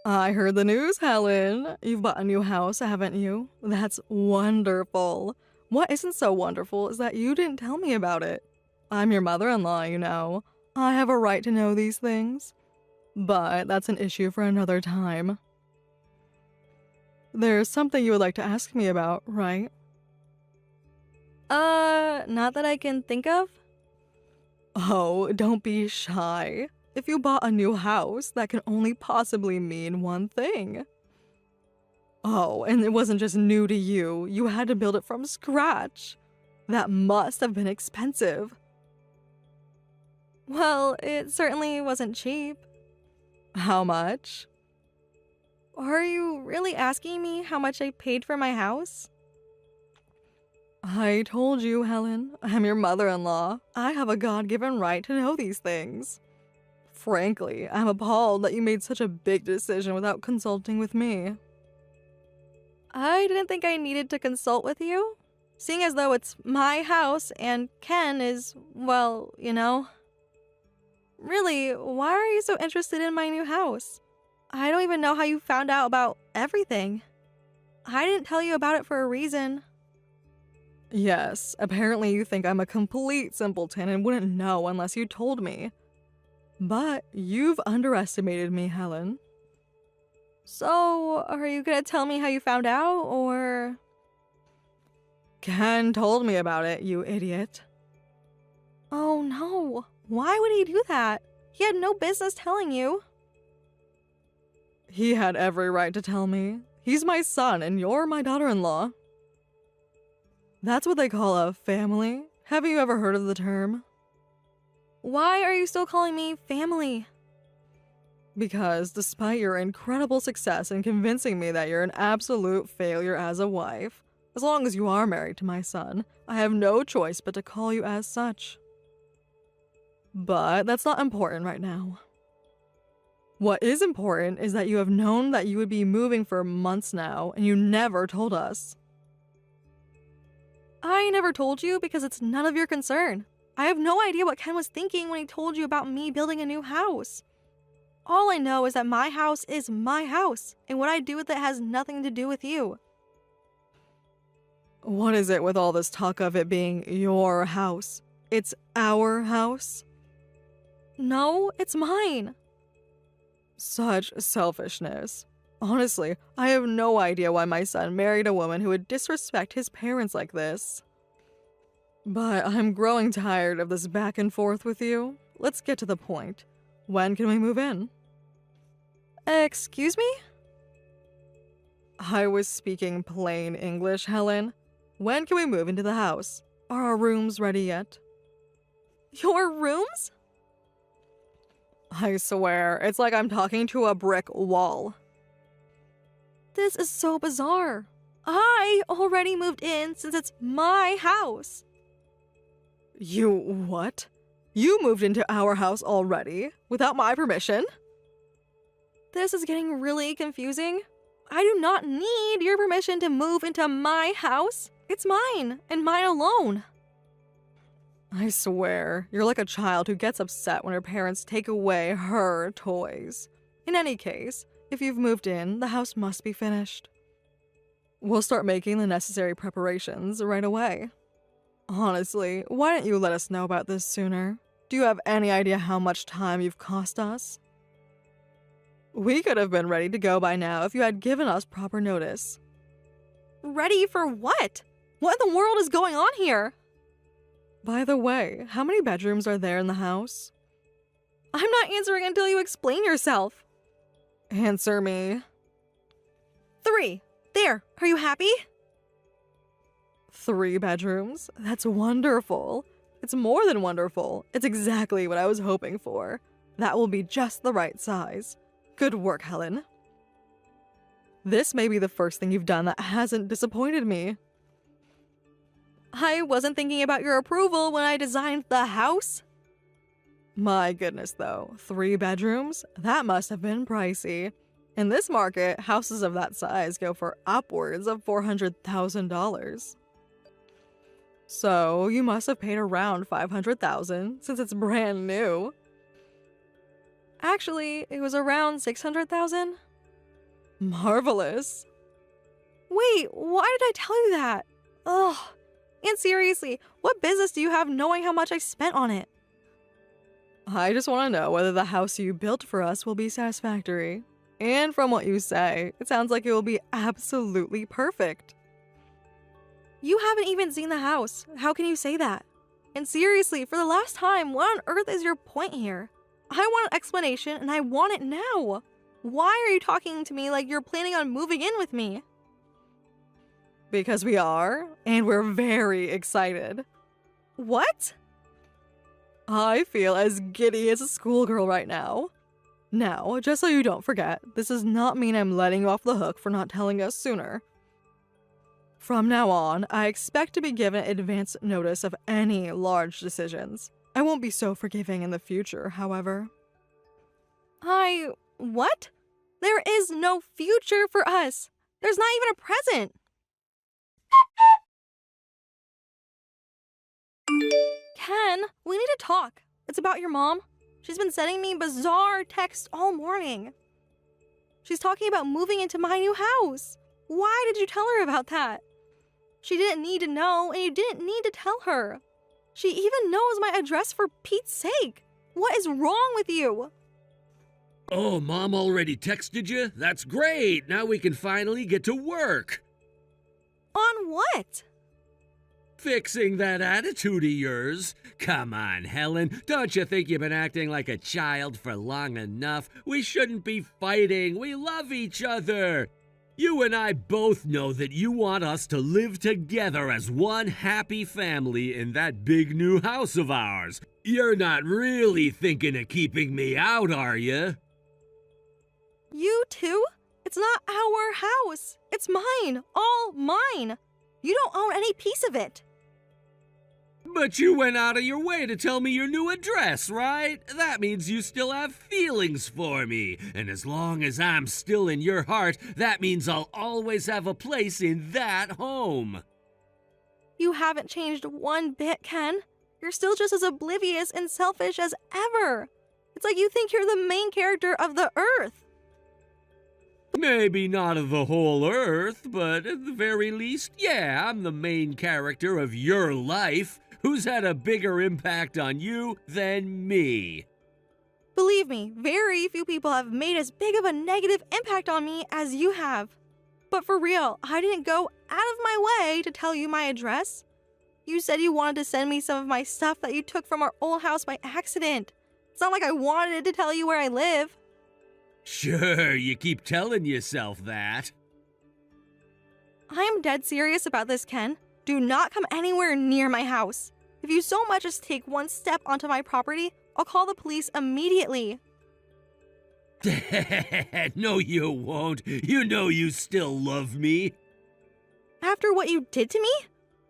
I heard the news, Helen. You've bought a new house, haven't you? That's wonderful. What isn't so wonderful is that you didn't tell me about it. I'm your mother-in-law, you know. I have a right to know these things. But that's an issue for another time. There's something you would like to ask me about, right? Not that I can think of. Oh, don't be shy. If you bought a new house, that can only possibly mean one thing. Oh, and it wasn't just new to you. You had to build it from scratch. That must have been expensive. Well, it certainly wasn't cheap. How much? Are you really asking me how much I paid for my house? I told you, Helen. I'm your mother-in-law. I have a God-given right to know these things. Frankly, I'm appalled that you made such a big decision without consulting with me. I didn't think I needed to consult with you, seeing as though it's my house and Ken is, well, you know. Really, why are you so interested in my new house? I don't even know how you found out about everything. I didn't tell you about it for a reason. Yes, apparently you think I'm a complete simpleton and wouldn't know unless you told me. But you've underestimated me, Helen. So, are you gonna tell me how you found out, or? Ken told me about it, you idiot. Oh no, why would he do that? He had no business telling you. He had every right to tell me. He's my son and you're my daughter-in-law. That's what they call a family. Have you ever heard of the term? Why are you still calling me family? Because despite your incredible success in convincing me that you're an absolute failure as a wife, as long as you are married to my son, I have no choice but to call you as such. But that's not important right now. What is important is that you have known that you would be moving for months now, and you never told us. I never told you because it's none of your concern. I have no idea what Ken was thinking when he told you about me building a new house. All I know is that my house is my house, and what I do with it has nothing to do with you. What is it with all this talk of it being your house? It's our house? No, it's mine. Such selfishness. Honestly, I have no idea why my son married a woman who would disrespect his parents like this. But I'm growing tired of this back and forth with you. Let's get to the point. When can we move in? Excuse me? I was speaking plain English, Helen. When can we move into the house? Are our rooms ready yet? Your rooms? I swear, it's like I'm talking to a brick wall. This is so bizarre. I already moved in since it's my house. You what? You moved into our house already, without my permission? This is getting really confusing. I do not need your permission to move into my house. It's mine, and mine alone. I swear, you're like a child who gets upset when her parents take away her toys. In any case, if you've moved in, the house must be finished. We'll start making the necessary preparations right away. Honestly, why didn't you let us know about this sooner? Do you have any idea how much time you've cost us? We could have been ready to go by now if you had given us proper notice. Ready for what? What in the world is going on here? By the way, how many bedrooms are there in the house? I'm not answering until you explain yourself. Answer me. 3. There, are you happy? 3 bedrooms? That's wonderful. It's more than wonderful. It's exactly what I was hoping for. That will be just the right size. Good work, Helen. This may be the first thing you've done that hasn't disappointed me. I wasn't thinking about your approval when I designed the house. My goodness, though. 3 bedrooms? That must have been pricey. In this market, houses of that size go for upwards of $400,000. So, you must have paid around $500,000 since it's brand new. Actually, it was around $600,000. Marvelous. Wait, why did I tell you that? Ugh. And seriously, what business do you have knowing how much I spent on it? I just want to know whether the house you built for us will be satisfactory. And from what you say, it sounds like it will be absolutely perfect. You haven't even seen the house. How can you say that? And seriously, for the last time, what on earth is your point here? I want an explanation and I want it now. Why are you talking to me like you're planning on moving in with me? Because we are, and we're very excited. What? I feel as giddy as a schoolgirl right now. Now, just so you don't forget, this does not mean I'm letting you off the hook for not telling us sooner. From now on, I expect to be given advance notice of any large decisions. I won't be so forgiving in the future, however. What? There is no future for us. There's not even a present. Ken, we need to talk. It's about your mom. She's been sending me bizarre texts all morning. She's talking about moving into my new house. Why did you tell her about that? She didn't need to know, and you didn't need to tell her. She even knows my address for Pete's sake. What is wrong with you? Oh, Mom already texted you? That's great. Now we can finally get to work. On what? Fixing that attitude of yours. Come on, Helen. Don't you think you've been acting like a child for long enough? We shouldn't be fighting. We love each other. You and I both know that you want us to live together as one happy family in that big new house of ours. You're not really thinking of keeping me out, are you? You too? It's not our house. It's mine. All mine. You don't own any piece of it. But you went out of your way to tell me your new address, right? That means you still have feelings for me. And as long as I'm still in your heart, that means I'll always have a place in that home. You haven't changed one bit, Ken. You're still just as oblivious and selfish as ever. It's like you think you're the main character of the Earth. Maybe not of the whole Earth, but at the very least, yeah, I'm the main character of your life. Who's had a bigger impact on you than me? Believe me, very few people have made as big of a negative impact on me as you have. But for real, I didn't go out of my way to tell you my address. You said you wanted to send me some of my stuff that you took from our old house by accident. It's not like I wanted to tell you where I live. Sure, you keep telling yourself that. I am dead serious about this, Ken. Do not come anywhere near my house. If you so much as take one step onto my property, I'll call the police immediately. No, you won't. You know you still love me. After what you did to me?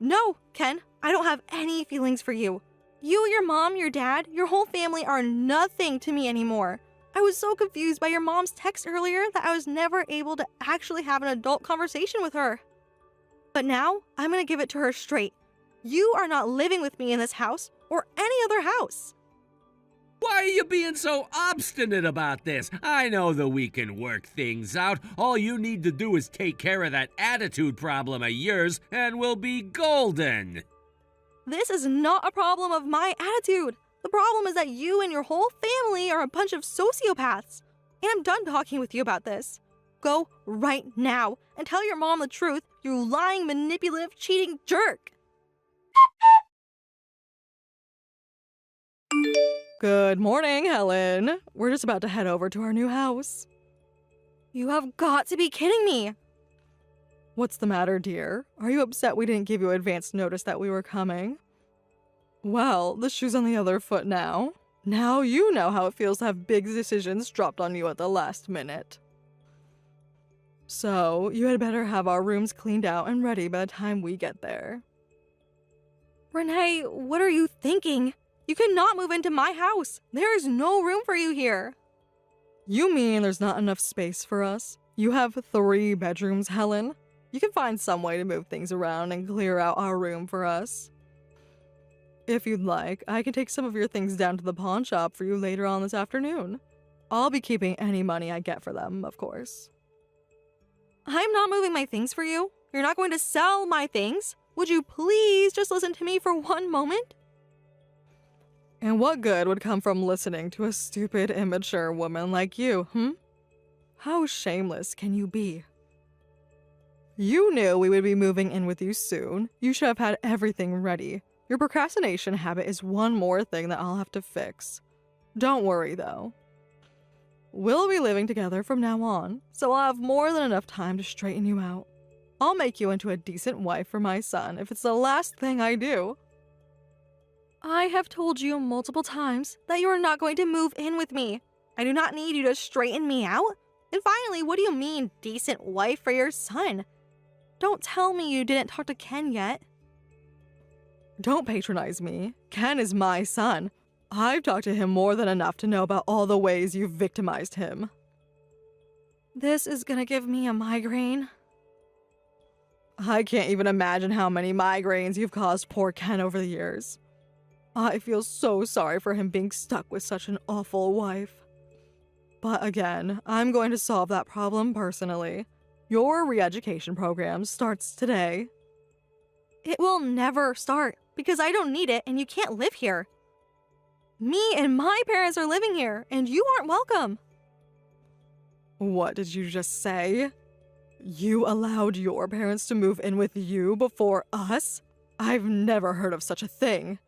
No, Ken, I don't have any feelings for you. You, your mom, your dad, your whole family are nothing to me anymore. I was so confused by your mom's text earlier that I was never able to actually have an adult conversation with her. But now, I'm gonna give it to her straight. You are not living with me in this house or any other house. Why are you being so obstinate about this? I know that we can work things out. All you need to do is take care of that attitude problem of yours, and we'll be golden. This is not a problem of my attitude. The problem is that you and your whole family are a bunch of sociopaths. And I'm done talking with you about this. Go right now and tell your mom the truth, you lying, manipulative, cheating jerk. Good morning, Helen. We're just about to head over to our new house. You have got to be kidding me. What's the matter, dear? Are you upset we didn't give you advance notice that we were coming? Well, the shoe's on the other foot now. Now you know how it feels to have big decisions dropped on you at the last minute. So, you had better have our rooms cleaned out and ready by the time we get there. Renee, what are you thinking? You cannot move into my house. There is no room for you here. You mean there's not enough space for us? You have 3 bedrooms, Helen. You can find some way to move things around and clear out our room for us. If you'd like, I can take some of your things down to the pawn shop for you later on this afternoon. I'll be keeping any money I get for them, of course. I'm not moving my things for you. You're not going to sell my things. Would you please just listen to me for one moment? And what good would come from listening to a stupid, immature woman like you, How shameless can you be? You knew we would be moving in with you soon. You should have had everything ready. Your procrastination habit is one more thing that I'll have to fix. Don't worry, though. We'll be living together from now on, so I'll have more than enough time to straighten you out. I'll make you into a decent wife for my son if it's the last thing I do. I have told you multiple times that you are not going to move in with me. I do not need you to straighten me out. And finally, what do you mean, decent wife for your son? Don't tell me you didn't talk to Ken yet. Don't patronize me. Ken is my son. I've talked to him more than enough to know about all the ways you've victimized him. This is gonna give me a migraine. I can't even imagine how many migraines you've caused poor Ken over the years. I feel so sorry for him being stuck with such an awful wife. But again, I'm going to solve that problem personally. Your re-education program starts today. It will never start because I don't need it and you can't live here. Me and my parents are living here and you aren't welcome. What did you just say? You allowed your parents to move in with you before us? I've never heard of such a thing.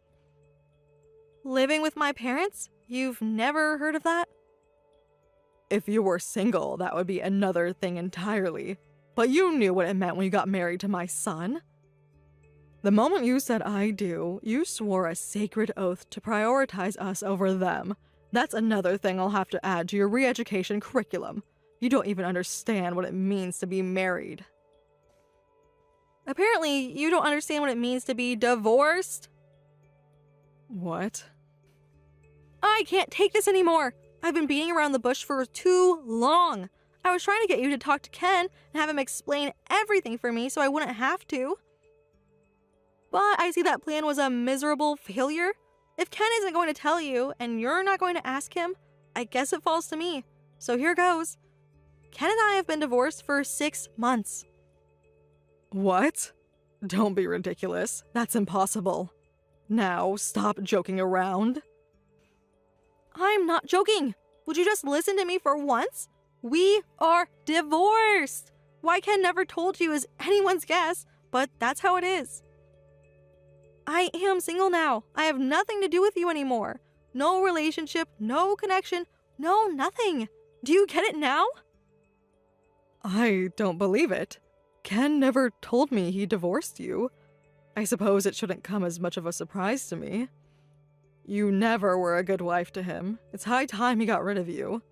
Living with my parents? You've never heard of that? If you were single, that would be another thing entirely. But you knew what it meant when you got married to my son. The moment you said I do, you swore a sacred oath to prioritize us over them. That's another thing I'll have to add to your re-education curriculum. You don't even understand what it means to be married. Apparently, you don't understand what it means to be divorced. What? I can't take this anymore. I've been beating around the bush for too long. I was trying to get you to talk to Ken and have him explain everything for me so I wouldn't have to. But I see that plan was a miserable failure. If Ken isn't going to tell you and you're not going to ask him, I guess it falls to me. So here goes. Ken and I have been divorced for 6 months. What? Don't be ridiculous. That's impossible. Now, stop joking around. I'm not joking. Would you just listen to me for once? We are divorced. Why Ken never told you is anyone's guess, but that's how it is. I am single now. I have nothing to do with you anymore. No relationship, no connection, no nothing. Do you get it now? I don't believe it. Ken never told me he divorced you. I suppose it shouldn't come as much of a surprise to me. You never were a good wife to him. It's high time he got rid of you.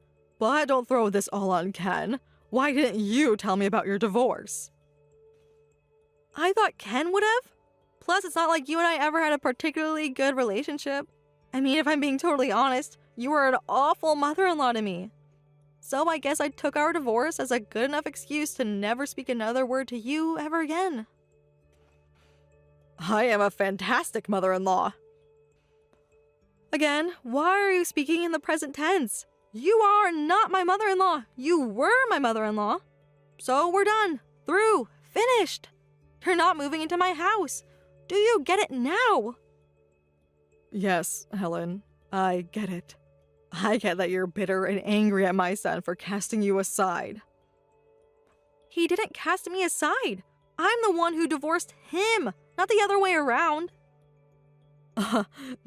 But don't throw this all on Ken. Why didn't you tell me about your divorce? I thought Ken would have. Plus, it's not like you and I ever had a particularly good relationship. I mean, if I'm being totally honest, you were an awful mother-in-law to me. So I guess I took our divorce as a good enough excuse to never speak another word to you ever again. I am a fantastic mother-in-law. Again, why are you speaking in the present tense? You are not my mother-in-law. You were my mother-in-law. So we're done. Through. Finished. You're not moving into my house. Do you get it now? Yes, Helen. I get it. I get that you're bitter and angry at my son for casting you aside. He didn't cast me aside. I'm the one who divorced him, not the other way around.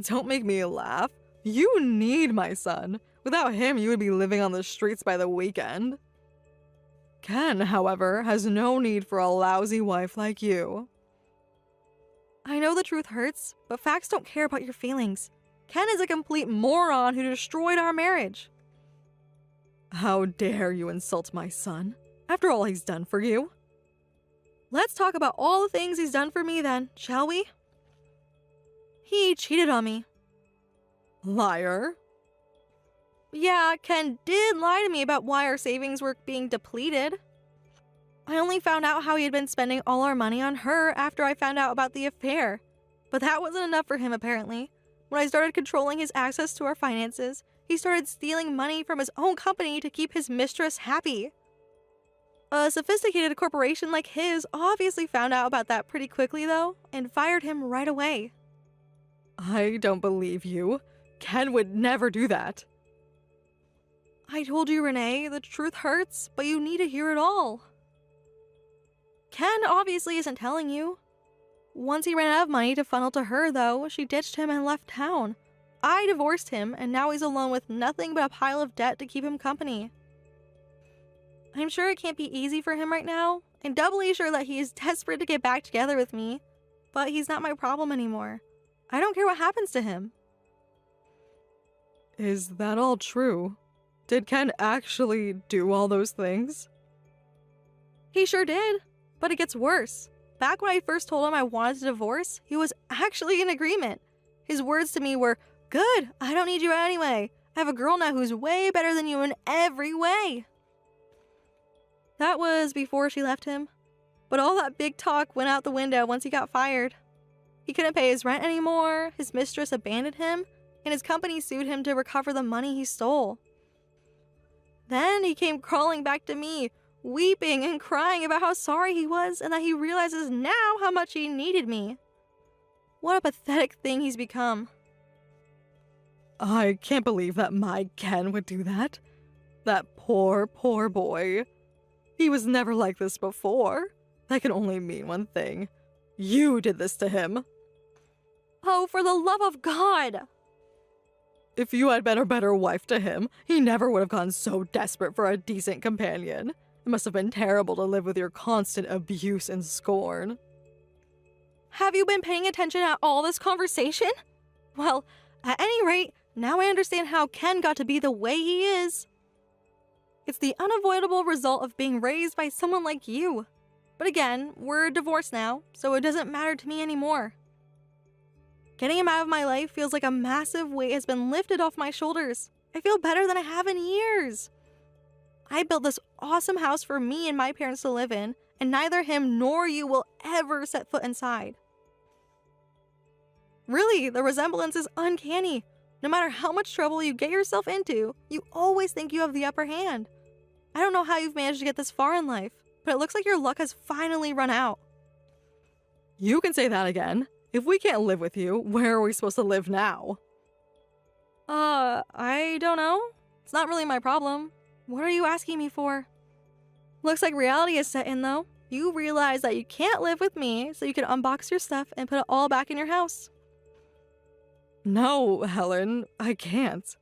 Don't make me laugh. You need my son. Without him, you would be living on the streets by the weekend. Ken, however, has no need for a lousy wife like you. I know the truth hurts, but facts don't care about your feelings. Ken is a complete moron who destroyed our marriage. How dare you insult my son, after all he's done for you? Let's talk about all the things he's done for me then, shall we? He cheated on me. Liar. Yeah, Ken did lie to me about why our savings were being depleted. I only found out how he had been spending all our money on her after I found out about the affair. But that wasn't enough for him, apparently. When I started controlling his access to our finances, he started stealing money from his own company to keep his mistress happy. A sophisticated corporation like his obviously found out about that pretty quickly, though, and fired him right away. I don't believe you. Ken would never do that. I told you, Renee, the truth hurts, but you need to hear it all. Ken obviously isn't telling you. Once he ran out of money to funnel to her, though, she ditched him and left town. I divorced him, and now he's alone with nothing but a pile of debt to keep him company. I'm sure it can't be easy for him right now, and doubly sure that he is desperate to get back together with me, but he's not my problem anymore. I don't care what happens to him. Is that all true? Did Ken actually do all those things? He sure did, but it gets worse. Back when I first told him I wanted a divorce, he was actually in agreement. His words to me were, "Good, I don't need you anyway. I have a girl now who's way better than you in every way." That was before she left him. But all that big talk went out the window once he got fired. He couldn't pay his rent anymore, his mistress abandoned him, and his company sued him to recover the money he stole. Then he came crawling back to me, weeping and crying about how sorry he was and that he realizes now how much he needed me. What a pathetic thing he's become. I can't believe that my Ken would do that. That poor, poor boy. He was never like this before. That can only mean one thing. You did this to him. Oh, for the love of God! If you had been a better wife to him, he never would have gone so desperate for a decent companion. It must have been terrible to live with your constant abuse and scorn. Have you been paying attention at all this conversation? Well, at any rate, now I understand how Ken got to be the way he is. It's the unavoidable result of being raised by someone like you. But again, we're divorced now, so it doesn't matter to me anymore. Getting him out of my life feels like a massive weight has been lifted off my shoulders. I feel better than I have in years. I built this awesome house for me and my parents to live in, and neither him nor you will ever set foot inside. Really, the resemblance is uncanny. No matter how much trouble you get yourself into, you always think you have the upper hand. I don't know how you've managed to get this far in life, but it looks like your luck has finally run out. You can say that again. If we can't live with you, where are we supposed to live now? I don't know. It's not really my problem. What are you asking me for? Looks like reality is set in, though. You realize that you can't live with me, so you can unbox your stuff and put it all back in your house. No, Helen, I can't.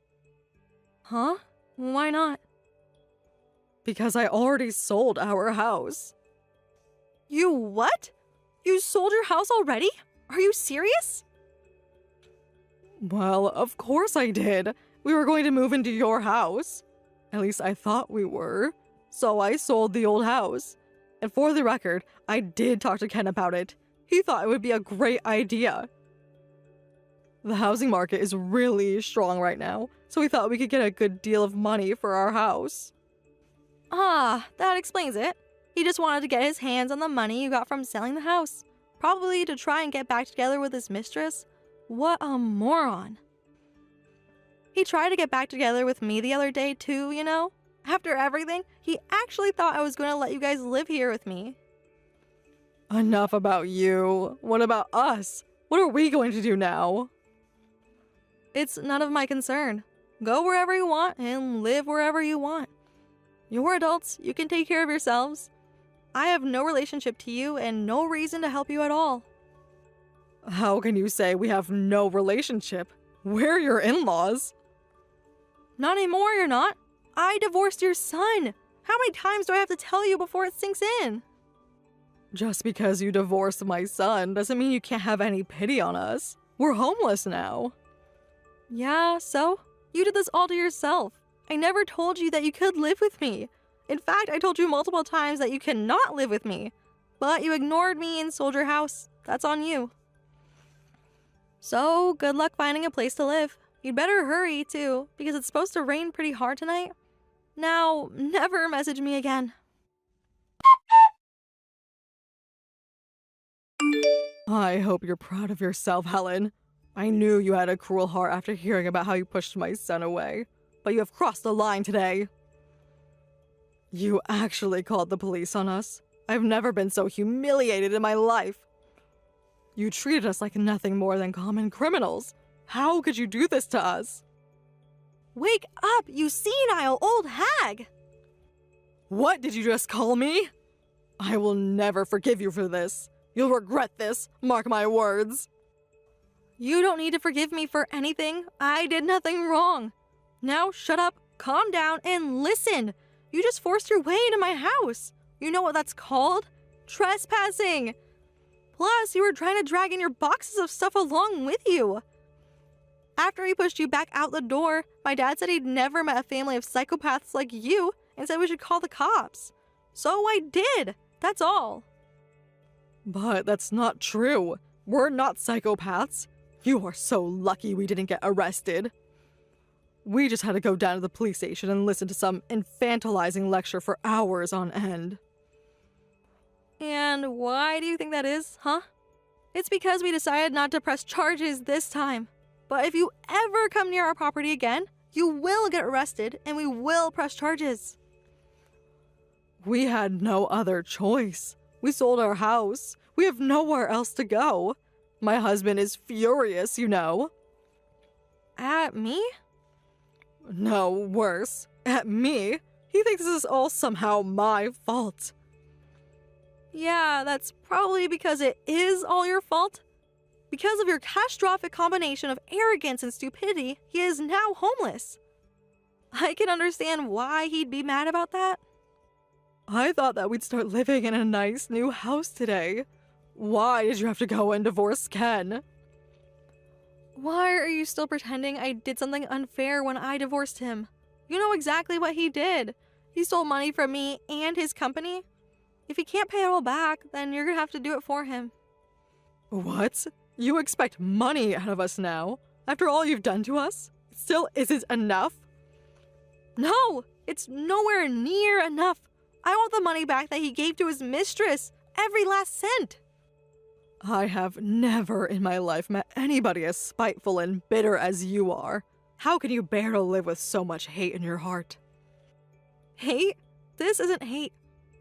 Huh? Why not? Because I already sold our house. You what? You sold your house already? Are you serious? Well, of course I did. We were going to move into your house. At least I thought we were. So I sold the old house. And for the record, I did talk to Ken about it. He thought it would be a great idea. The housing market is really strong right now, so we thought we could get a good deal of money for our house. Ah, that explains it. He just wanted to get his hands on the money you got from selling the house. Probably to try and get back together with his mistress. What a moron. He tried to get back together with me the other day too, you know? After everything, he actually thought I was going to let you guys live here with me. Enough about you. What about us? What are we going to do now? It's none of my concern. Go wherever you want and live wherever you want. You're adults, you can take care of yourselves. I have no relationship to you and no reason to help you at all. How can you say we have no relationship? We're your in-laws. Not anymore, you're not. I divorced your son. How many times do I have to tell you before it sinks in? Just because you divorced my son doesn't mean you can't have any pity on us. We're homeless now. Yeah, so? You did this all to yourself. I never told you that you could live with me. In fact, I told you multiple times that you cannot live with me. But you ignored me and sold your house. That's on you. So, good luck finding a place to live. You'd better hurry, too, because it's supposed to rain pretty hard tonight. Now, never message me again. I hope you're proud of yourself, Helen. I knew you had a cruel heart after hearing about how you pushed my son away, but you have crossed the line today. You actually called the police on us. I've never been so humiliated in my life. You treated us like nothing more than common criminals. How could you do this to us? Wake up, you senile old hag! What did you just call me? I will never forgive you for this. You'll regret this, mark my words. You don't need to forgive me for anything. I did nothing wrong. Now shut up, calm down, and listen. You just forced your way into my house. You know what that's called? Trespassing. Plus, you were trying to drag in your boxes of stuff along with you. After he pushed you back out the door, my dad said he'd never met a family of psychopaths like you and said we should call the cops. So I did. That's all. But that's not true. We're not psychopaths. You are so lucky we didn't get arrested. We just had to go down to the police station and listen to some infantilizing lecture for hours on end. And why do you think that is, huh? It's because we decided not to press charges this time. But if you ever come near our property again, you will get arrested and we will press charges. We had no other choice. We sold our house. We have nowhere else to go. My husband is furious, you know. At me? No, worse. At me. He thinks this is all somehow my fault. Yeah, that's probably because it is all your fault. Because of your catastrophic combination of arrogance and stupidity, he is now homeless. I can understand why he'd be mad about that. I thought that we'd start living in a nice new house today. Why did you have to go and divorce Ken? Why are you still pretending I did something unfair when I divorced him? You know exactly what he did. He stole money from me and his company. If he can't pay it all back, then you're gonna have to do it for him. What? You expect money out of us now? After all you've done to us? It still isn't enough? No! It's nowhere near enough. I want the money back that he gave to his mistress. Every last cent. I have never in my life met anybody as spiteful and bitter as you are. How can you bear to live with so much hate in your heart? Hate? This isn't hate.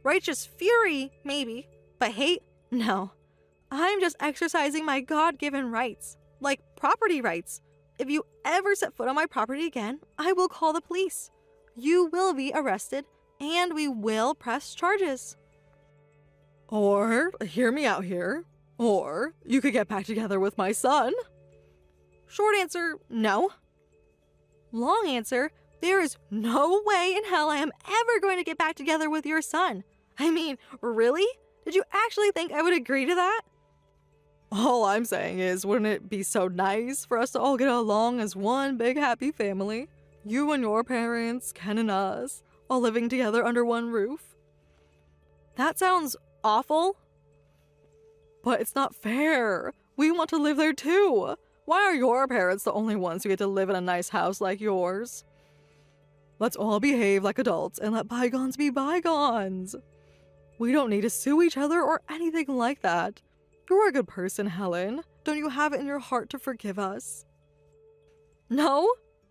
Righteous fury, maybe. But hate? No. I'm just exercising my God-given rights. Like property rights. If you ever set foot on my property again, I will call the police. You will be arrested, and we will press charges. Or, hear me out here, or you could get back together with my son. Short answer, no. Long answer, there is no way in hell I am ever going to get back together with your son. I mean, really? Did you actually think I would agree to that? All I'm saying is, wouldn't it be so nice for us to all get along as one big happy family? You and your parents, Ken and us, all living together under one roof? That sounds awful. But it's not fair. We want to live there too. Why are your parents the only ones who get to live in a nice house like yours? Let's all behave like adults and let bygones be bygones. We don't need to sue each other or anything like that. You're a good person, Helen. Don't you have it in your heart to forgive us? No?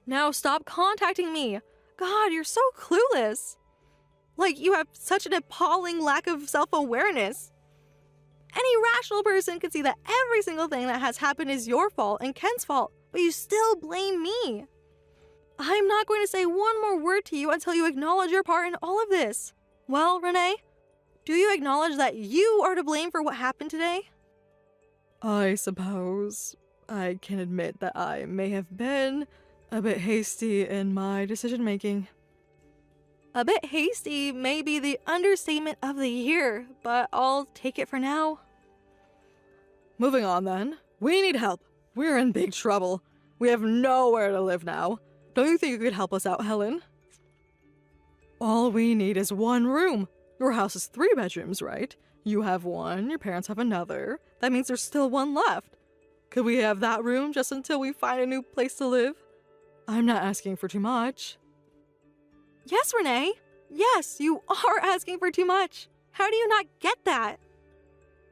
Now stop contacting me. God, you're so clueless. Like you have such an appalling lack of self-awareness. Any rational person could see that every single thing that has happened is your fault and Ken's fault, but you still blame me. I'm not going to say one more word to you until you acknowledge your part in all of this. Well, Renee, do you acknowledge that you are to blame for what happened today? I suppose I can admit that I may have been a bit hasty in my decision-making. A bit hasty may be the understatement of the year, but I'll take it for now. Moving on then. We need help. We're in big trouble. We have nowhere to live now. Don't you think you could help us out, Helen? All we need is one room. Your house is 3 bedrooms, right? You have one, your parents have another. That means there's still one left. Could we have that room just until we find a new place to live? I'm not asking for too much. Yes, Renee. Yes, you are asking for too much. How do you not get that?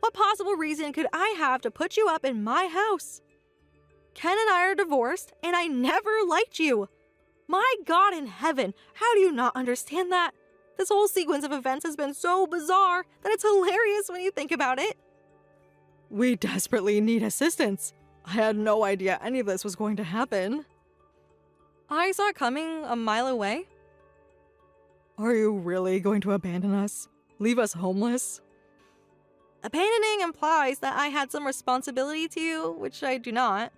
What possible reason could I have to put you up in my house? Ken and I are divorced, and I never liked you. My God in heaven, how do you not understand that? This whole sequence of events has been so bizarre that it's hilarious when you think about it. We desperately need assistance. I had no idea any of this was going to happen. I saw it coming a mile away. Are you really going to abandon us? Leave us homeless? Abandoning implies that I had some responsibility to you, which I do not.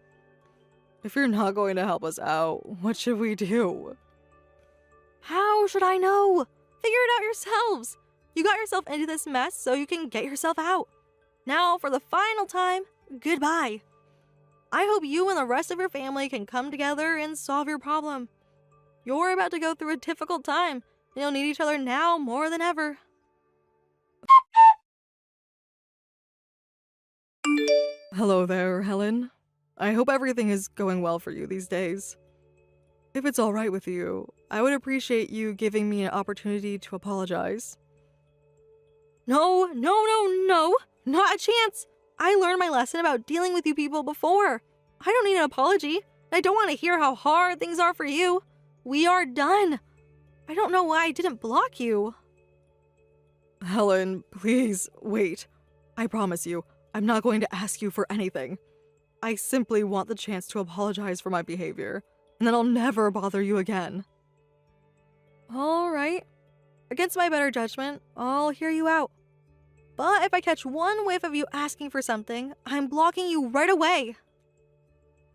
If you're not going to help us out, what should we do? How should I know? Figure it out yourselves. You got yourself into this mess so you can get yourself out. Now, for the final time, goodbye. I hope you and the rest of your family can come together and solve your problem. You're about to go through a difficult time, and you'll need each other now more than ever. Hello there, Helen. I hope everything is going well for you these days. If it's alright with you, I would appreciate you giving me an opportunity to apologize. No, not a chance. I learned my lesson about dealing with you people before. I don't need an apology. I don't want to hear how hard things are for you. We are done. I don't know why I didn't block you. Helen, please, wait. I promise you, I'm not going to ask you for anything. I simply want the chance to apologize for my behavior, and then I'll never bother you again. All right. Against my better judgment, I'll hear you out. But if I catch one whiff of you asking for something, I'm blocking you right away.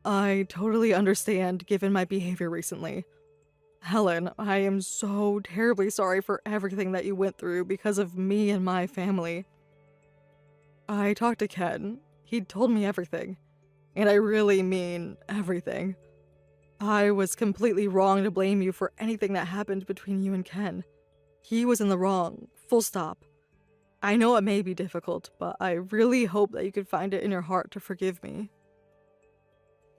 I totally understand given my behavior recently. Helen, I am so terribly sorry for everything that you went through because of me and my family. I talked to Ken. He told me everything. And I really mean everything. I was completely wrong to blame you for anything that happened between you and Ken. He was in the wrong, full stop. I know it may be difficult, but I really hope that you can find it in your heart to forgive me.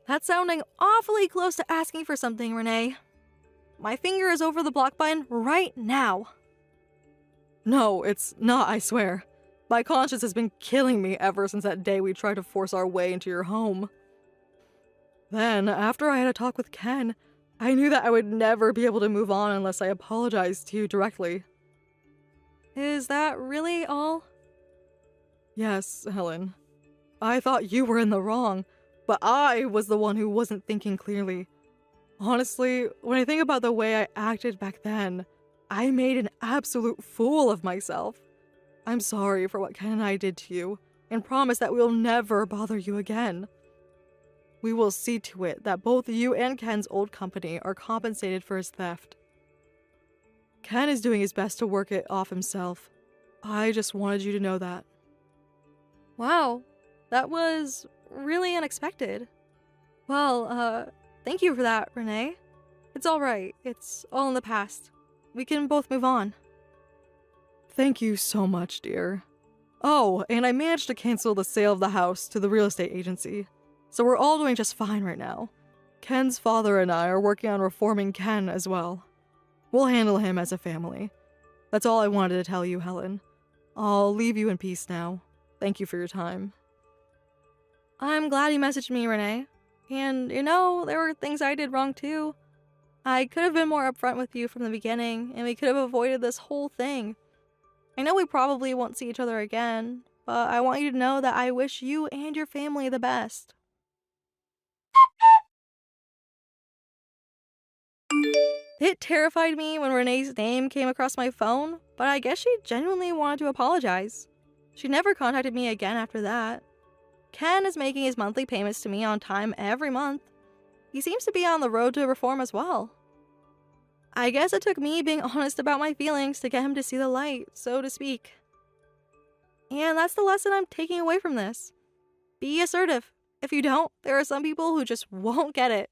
That's sounding awfully close to asking for something, Renee. My finger is over the block button right now. No, it's not, I swear. My conscience has been killing me ever since that day we tried to force our way into your home. Then, after I had a talk with Ken, I knew that I would never be able to move on unless I apologized to you directly. Is that really all? Yes, Helen. I thought you were in the wrong, but I was the one who wasn't thinking clearly. Honestly, when I think about the way I acted back then, I made an absolute fool of myself. I'm sorry for what Ken and I did to you, and promise that we'll never bother you again. We will see to it that both you and Ken's old company are compensated for his theft. Ken is doing his best to work it off himself. I just wanted you to know that. Wow, that was really unexpected. Well, thank you for that, Renee. It's all right. It's all in the past. We can both move on. Thank you so much, dear. Oh, and I managed to cancel the sale of the house to the real estate agency. So we're all doing just fine right now. Ken's father and I are working on reforming Ken as well. We'll handle him as a family. That's all I wanted to tell you, Helen. I'll leave you in peace now. Thank you for your time. I'm glad you messaged me, Renee. And, there were things I did wrong too. I could have been more upfront with you from the beginning, and we could have avoided this whole thing. I know we probably won't see each other again, but I want you to know that I wish you and your family the best. It terrified me when Renee's name came across my phone, but I guess she genuinely wanted to apologize. She never contacted me again after that. Ken is making his monthly payments to me on time every month. He seems to be on the road to reform as well. I guess it took me being honest about my feelings to get him to see the light, so to speak. And that's the lesson I'm taking away from this. Be assertive. If you don't, there are some people who just won't get it.